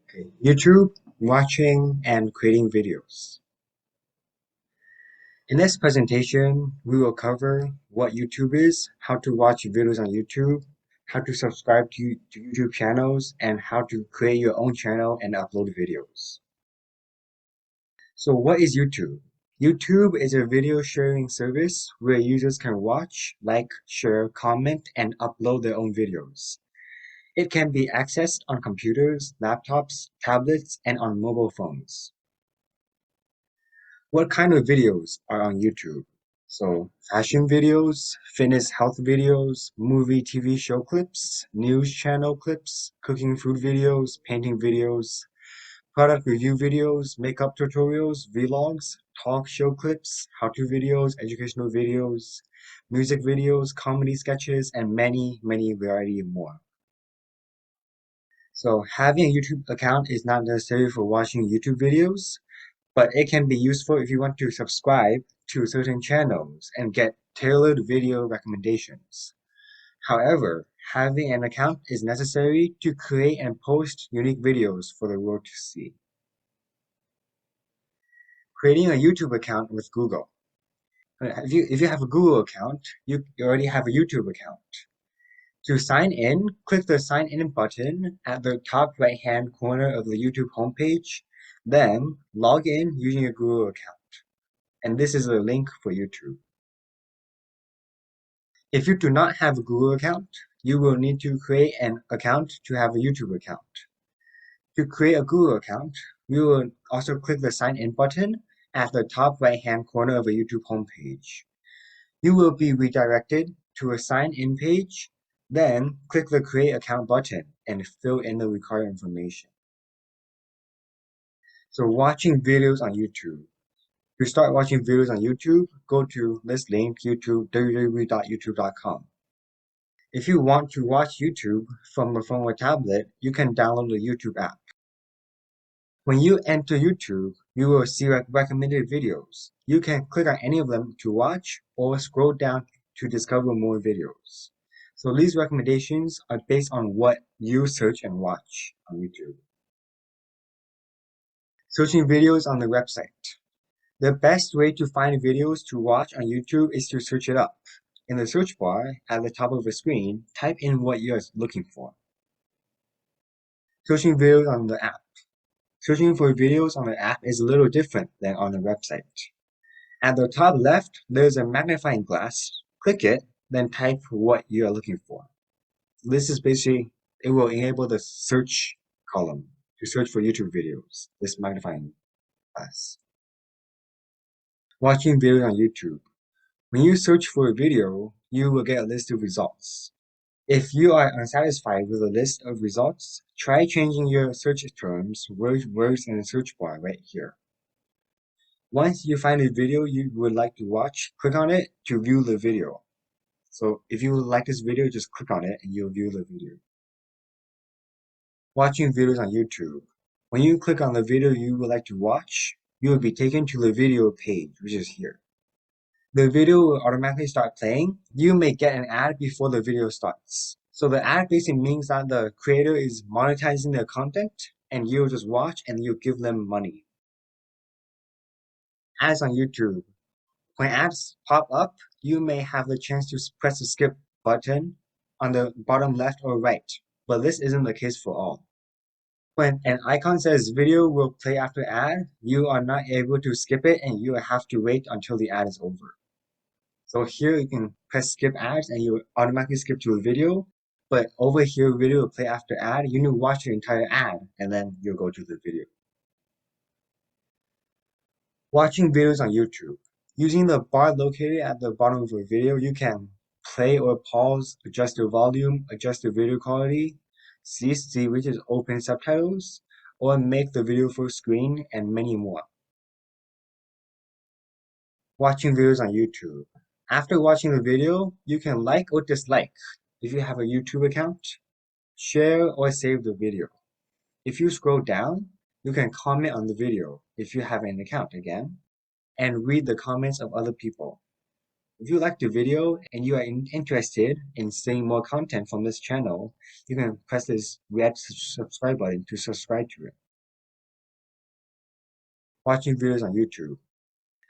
Okay. YouTube, watching and creating videos. In this presentation, we will cover what YouTube is, how to watch videos on YouTube, how to subscribe to YouTube channels, and how to create your own channel and upload videos. So what is YouTube? YouTube is a video sharing service where users can watch, like, share, comment, and upload their own videos. It can be accessed on computers, laptops, tablets, and on mobile phones. What kind of videos are on YouTube? So fashion videos, fitness health videos, movie TV show clips, news channel clips, cooking food videos, painting videos, product review videos, makeup tutorials, vlogs, talk show clips, how-to videos, educational videos, music videos, comedy sketches, and many, many variety more. So having a YouTube account is not necessary for watching YouTube videos, but it can be useful if you want to subscribe to certain channels and get tailored video recommendations. However, having an account is necessary to create and post unique videos for the world to see. Creating a YouTube account with Google. If you have a Google account, you already have a YouTube account. To sign in, click the Sign In button at the top right-hand corner of the YouTube homepage, then log in using your Google account. And this is a link for YouTube. If you do not have a Google account, you will need to create an account to have a YouTube account. To create a Google account, you will also click the Sign In button at the top right-hand corner of a YouTube homepage. You will be redirected to a Sign In page, then click the Create Account button and fill in the required information. So watching videos on YouTube. To start watching videos on YouTube, go to this link, YouTube, www.youtube.com. If you want to watch YouTube from a phone or tablet, you can download the YouTube app. When you enter YouTube, you will see recommended videos. You can click on any of them to watch or scroll down to discover more videos. So these recommendations are based on what you search and watch on YouTube. Searching videos on the website. The best way to find videos to watch on YouTube is to search it up. In the search bar at the top of the screen, type in what you're looking for. Searching videos on the app. Searching for videos on the app is a little different than on the website. At the top left, there's a magnifying glass. Click it, then type what you are looking for. This is basically, it will enable the search column to search for YouTube videos, this magnifying glass. Watching videos on YouTube. When you search for a video, you will get a list of results. If you are unsatisfied with the list of results, try changing your search terms, words in the search bar right here. Once you find a video you would like to watch, click on it to view the video. So if you like this video, just click on it and you'll view the video. Watching videos on YouTube. When you click on the video you would like to watch, you will be taken to the video page, which is here. The video will automatically start playing. You may get an ad before the video starts. So the ad basically means that the creator is monetizing their content and you'll just watch and you give them money. Ads on YouTube. When ads pop up, you may have the chance to press the skip button on the bottom left or right, but this isn't the case for all. When an icon says video will play after ad, you are not able to skip it and you have to wait until the ad is over. So here you can press skip ads and you automatically skip to a video, but over here video will play after ad. You need to watch the entire ad and then you'll go to the video. Watching videos on YouTube. Using the bar located at the bottom of a video, you can play or pause, adjust the volume, adjust the video quality, cease the which is open subtitles, or make the video full screen, and many more. Watching videos on YouTube. After watching the video, you can like or dislike if you have a YouTube account, share or save the video. If you scroll down, you can comment on the video if you have an account again, and read the comments of other people. If you like the video and you are interested in seeing more content from this channel, you can press this red subscribe button to subscribe to it. Watching videos on YouTube.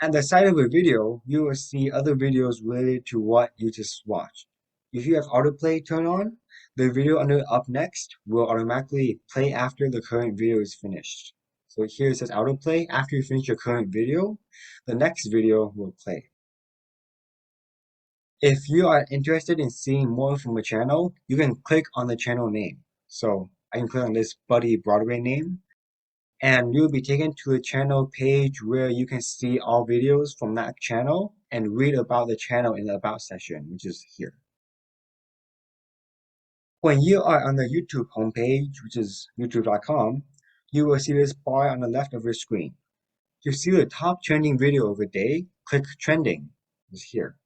At the side of a video, you will see other videos related to what you just watched. If you have autoplay turned on, the video under up next will automatically play after the current video is finished. So here it says autoplay. After you finish your current video, the next video will play. If you are interested in seeing more from a channel, you can click on the channel name. So I can click on this Buddy Broadway name, and you'll be taken to a channel page where you can see all videos from that channel and read about the channel in the About section, which is here. When you are on the YouTube homepage, which is youtube.com, you will see this bar on the left of your screen. To see the top trending video of the day, click Trending, which is here.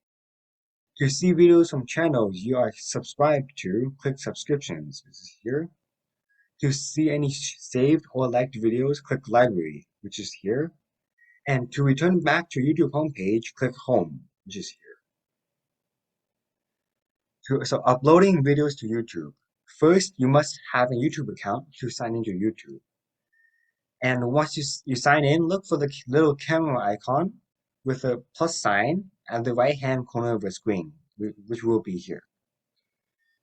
To see videos from channels you are subscribed to, click Subscriptions, which is here. To see any saved or liked videos, click Library, which is here. And to return back to YouTube homepage, click Home, which is here. So uploading videos to YouTube. First, you must have a YouTube account to sign into YouTube. And once you sign in, look for the little camera icon with a plus sign at the right-hand corner of the screen, which will be here.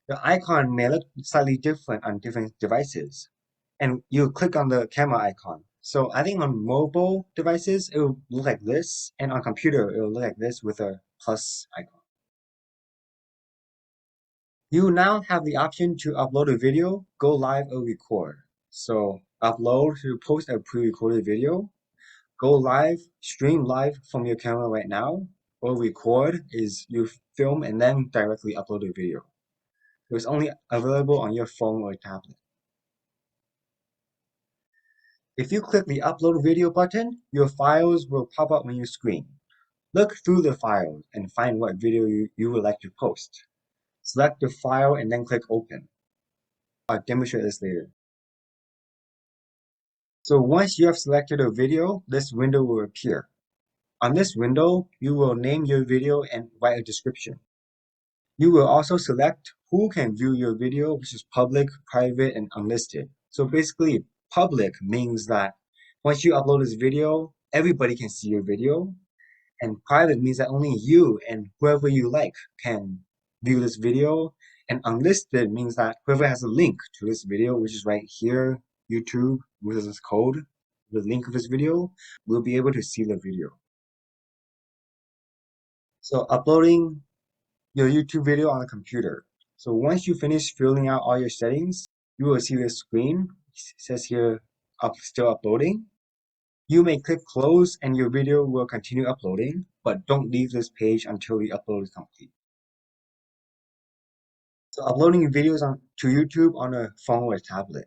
The icon may look slightly different on different devices, and you click on the camera icon. So I think on mobile devices, it will look like this, and on computer, it will look like this with a plus icon. You now have the option to upload a video, go live, or record. So upload to post a pre-recorded video, go live, stream live from your camera right now, or record is you film and then directly upload a video. It's only available on your phone or tablet. If you click the upload video button, your files will pop up on your screen. Look through the files and find what video you would like to post. Select the file and then click open. I'll demonstrate this later. So once you have selected a video, this window will appear. On this window, you will name your video and write a description. You will also select who can view your video, which is public, private, and unlisted. So basically, public means that once you upload this video, everybody can see your video. And private means that only you and whoever you like can view this video. And unlisted means that whoever has a link to this video, which is right here, YouTube, with this code, the link of this video, will be able to see the video. So uploading your YouTube video on a computer. So once you finish filling out all your settings, you will see this screen. It says here, still uploading. You may click close and your video will continue uploading, but don't leave this page until the upload is complete. So uploading videos to YouTube on a phone or a tablet.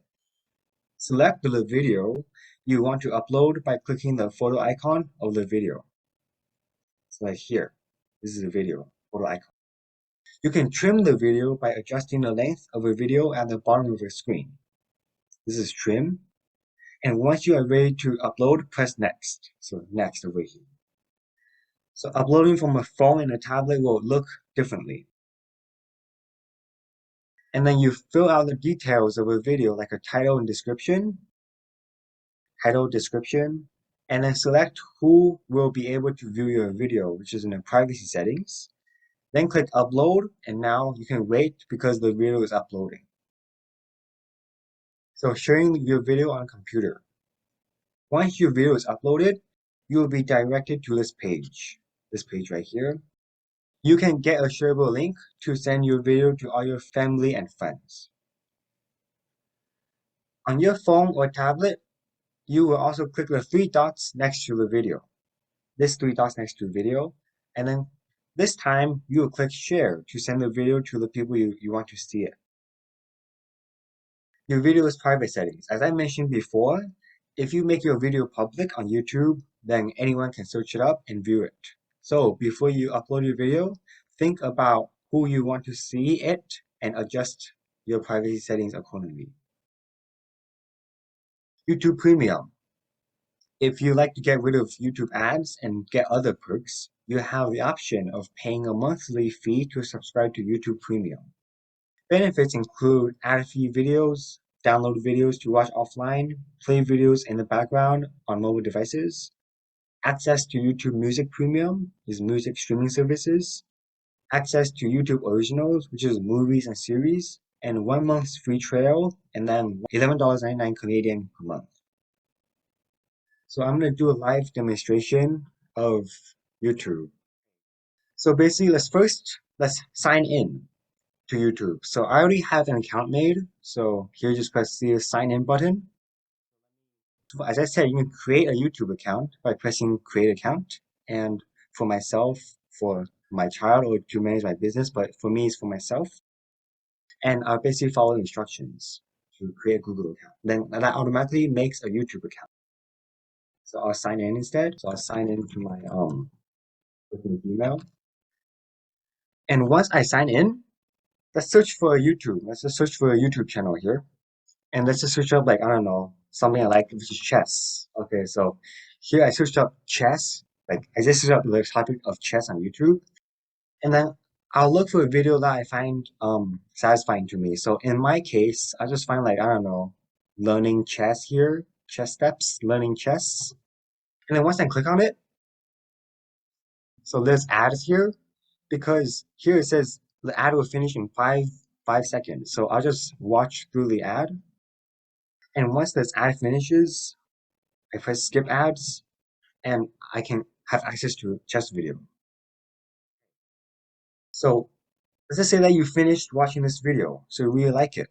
Select the video you want to upload by clicking the photo icon of the video. So like here, this is a video, photo icon. You can trim the video by adjusting the length of a video at the bottom of your screen. This is trim. And once you are ready to upload, press next. So next over here. So uploading from a phone and a tablet will look differently. And then you fill out the details of a video like a title and description, and then select who will be able to view your video, which is in the privacy settings. Then click upload, and now you can wait because the video is uploading. So sharing your video on a computer. Once your video is uploaded, you will be directed to this page right here. You can get a shareable link to send your video to all your family and friends. On your phone or tablet, you will also click the three dots next to the video. This three dots next to the video, and then this time you will click share to send the video to the people you want to see it. Your video's private settings. As I mentioned before, if you make your video public on YouTube, then anyone can search it up and view it. So before you upload your video, think about who you want to see it and adjust your privacy settings accordingly. YouTube Premium. If you like to get rid of YouTube ads and get other perks, you have the option of paying a monthly fee to subscribe to YouTube Premium. Benefits include ad-free videos, download videos to watch offline, play videos in the background on mobile devices, access to YouTube Music Premium, is music streaming services, access to YouTube Originals, which is movies and series, and 1 month's free trial, and then $11.99 Canadian per month. So I'm going to do a live demonstration of YouTube. So basically, let's sign in to YouTube. So I already have an account made. So here, just press the sign in button. As I said, you can create a YouTube account by pressing create account. And for myself, for my child, or to manage my business, but for me, it's for myself. And I'll basically follow the instructions to create a Google account. Then that automatically makes a YouTube account. So I'll sign in instead. So I'll sign in to my with my email. And once I sign in, let's search for a YouTube. Let's just search for a YouTube channel here. And let's just search up like, I don't know, something I like, which is chess. Okay, so here I searched up chess. Like I just searched up the topic of chess on YouTube. And then I'll look for a video that I find satisfying to me. So in my case, I just find like, I don't know, learning chess here, chess steps, learning chess. And then once I click on it, so there's ads here because here it says the ad will finish in five seconds. So I'll just watch through the ad. And once this ad finishes, I press skip ads and I can have access to chess video. So let's just say that you finished watching this video, so you really like it.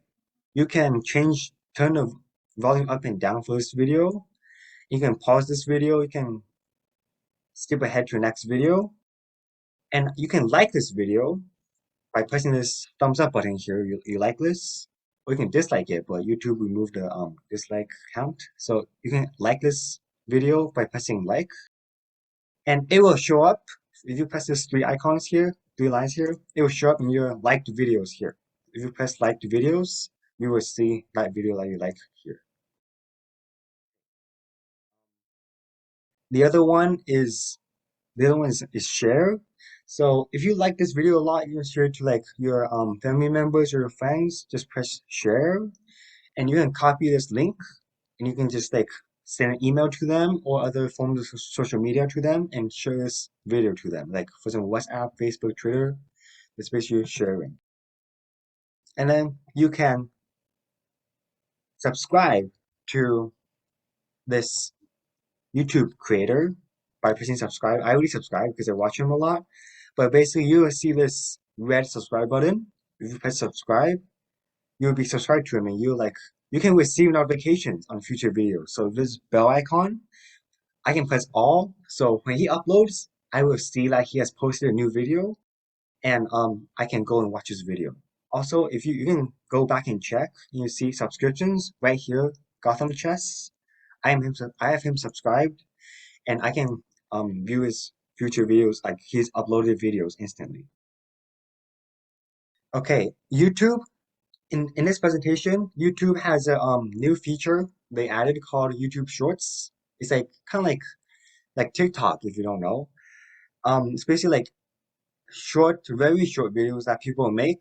You can turn the volume up and down for this video. You can pause this video, you can skip ahead to the next video, and you can like this video by pressing this thumbs up button here. You like this, or you can dislike it, but YouTube removed the dislike count. So you can like this video by pressing like, and it will show up if you press these three icons here, three lines here. It will show up in your liked videos here. If you press liked videos, you will see that video that you like here. The other one is is share. So if you like this video a lot, you can share it to like your family members or your friends. Just press share, and you can copy this link, and you can just like send an email to them or other forms of social media to them and share this video to them. Like for example, WhatsApp, Facebook, Twitter. It's basically sharing. And then you can subscribe to this YouTube creator by pressing subscribe. I already subscribe because I watch him a lot. But basically, you will see this red subscribe button. If you press subscribe, you'll be subscribed to him, and you can receive notifications on future videos. So this bell icon, I can press all. So when he uploads, I will see that he has posted a new video, and I can go and watch his video. Also, if you can go back and check, you see subscriptions right here, Gotham Chess. I have him subscribed, and I can view his future videos, like his uploaded videos instantly. Okay, YouTube. In this presentation, YouTube has a new feature they added called YouTube Shorts. It's like kind of like TikTok if you don't know. It's basically like very short videos that people make.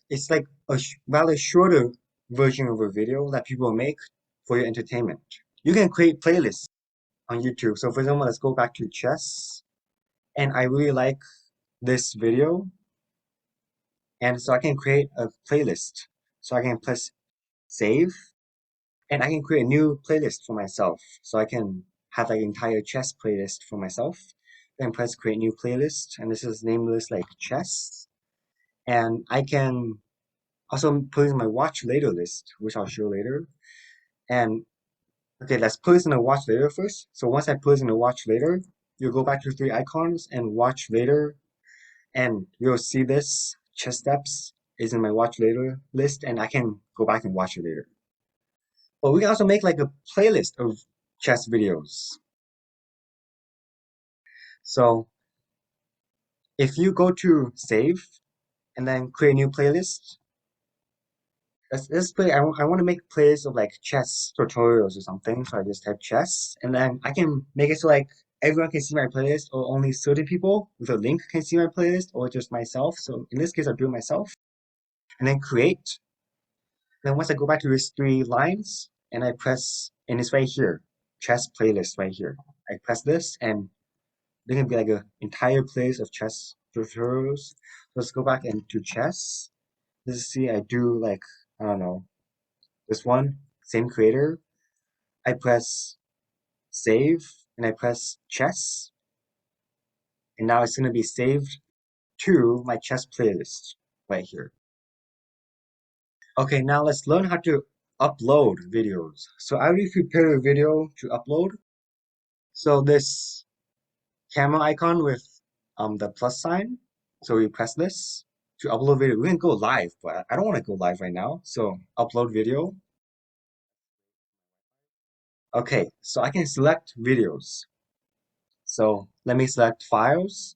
It's like a rather shorter version of a video that people make for your entertainment. You can create playlists on YouTube. So for example, let's go back to chess, and I really like this video, and so I can create a playlist. So I can press save, and I can create a new playlist for myself. So I can have like an entire chess playlist for myself. Then press create new playlist, and this is named list like chess. And I can also put in my watch later list, which I'll show later. And okay, let's put this in the watch later first. So once I put this in the watch later, you'll go back to the three icons and watch later, and you'll see this chess steps is in my watch later list, and I can go back and watch it later. But we can also make like a playlist of chess videos. So if you go to save and then create a new playlist, let's play. I want to make plays of like chess tutorials or something. So I just type chess, and then I can make it so like everyone can see my playlist, or only certain people with a link can see my playlist, or just myself. So in this case, I'll do it myself, and then create. Then once I go back to these three lines, and I press, and it's right here, chess playlist right here. I press this, and there can be like an entire playlist of chess tutorials. Let's go back into chess. Let's see. I do like I don't know. This one, same creator. I press save and I press chess, and now it's going to be saved to my chess playlist right here. Okay, now let's learn how to upload videos. So I already prepared a video to upload. So this camera icon with the plus sign. So we press this to upload video. We can go live, but I don't want to go live right now. So upload video. Okay, so I can select videos. So let me select files,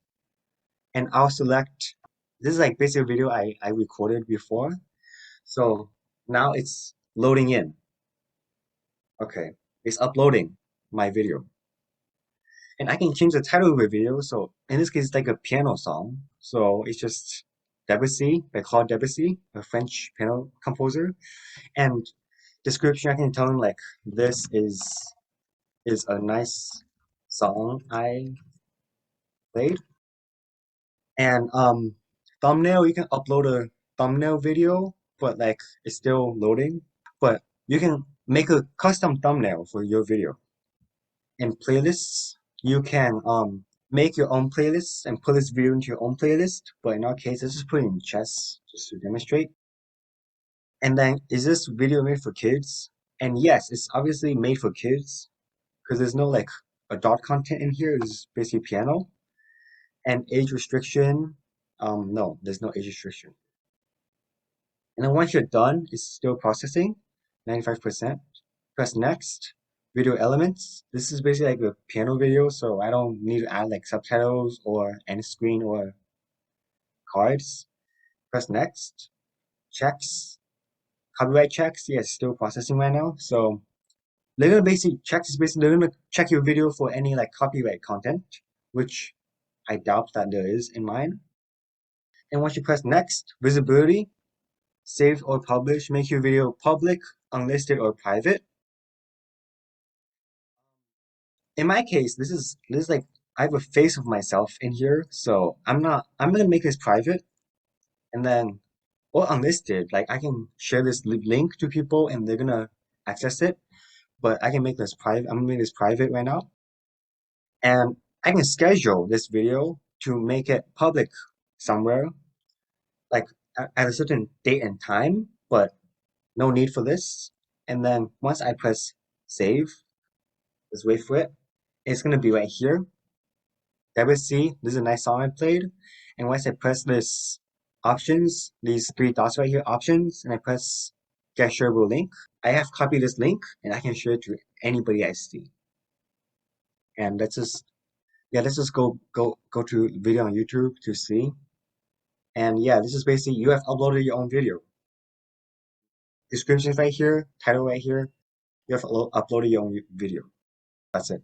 and I'll select, this is like basically a video I recorded before. So now it's loading in. Okay, it's uploading my video. And I can change the title of the video. So in this case, it's like a piano song. So it's just Debussy by Claude Debussy, a French piano composer. And description, I can tell them like this is a nice song I played. And thumbnail, you can upload a thumbnail video, but like it's still loading. But you can make a custom thumbnail for your video. And playlists, you can make your own playlists and put this video into your own playlist. But in our case, let's just put it in chess just to demonstrate. And then, is this video made for kids? And yes, it's obviously made for kids because there's no like adult content in here. It's basically piano. And age restriction, no, there's no age restriction. And then once you're done, it's still processing, 95%. Press next. Video elements. This is basically like a piano video, so I don't need to add like subtitles or end screen or cards. Press next. Checks. Copyright checks. Yes, still processing right now. So they're gonna basically checks is basically they're gonna check your video for any like copyright content, which I doubt that there is in mine. And once you press next, visibility, save or publish, make your video public, unlisted, or private. In my case, this is like I have a face of myself in here, so I'm gonna make this private, and then or unlisted. Like I can share this link to people and they're gonna access it, but I can make this private. I'm gonna make this private right now, and I can schedule this video to make it public somewhere, like at a certain date and time, but no need for this. And then once I press save, let's wait for it. It's gonna be right here. Debussy, this is a nice song I played. And once I press this options, these three dots right here, options, and I press get shareable link, I have copied this link and I can share it to anybody I see. And let's just go to video on YouTube to see. And yeah, this is basically you have uploaded your own video. Descriptions right here, title right here. You have uploaded your own video. That's it.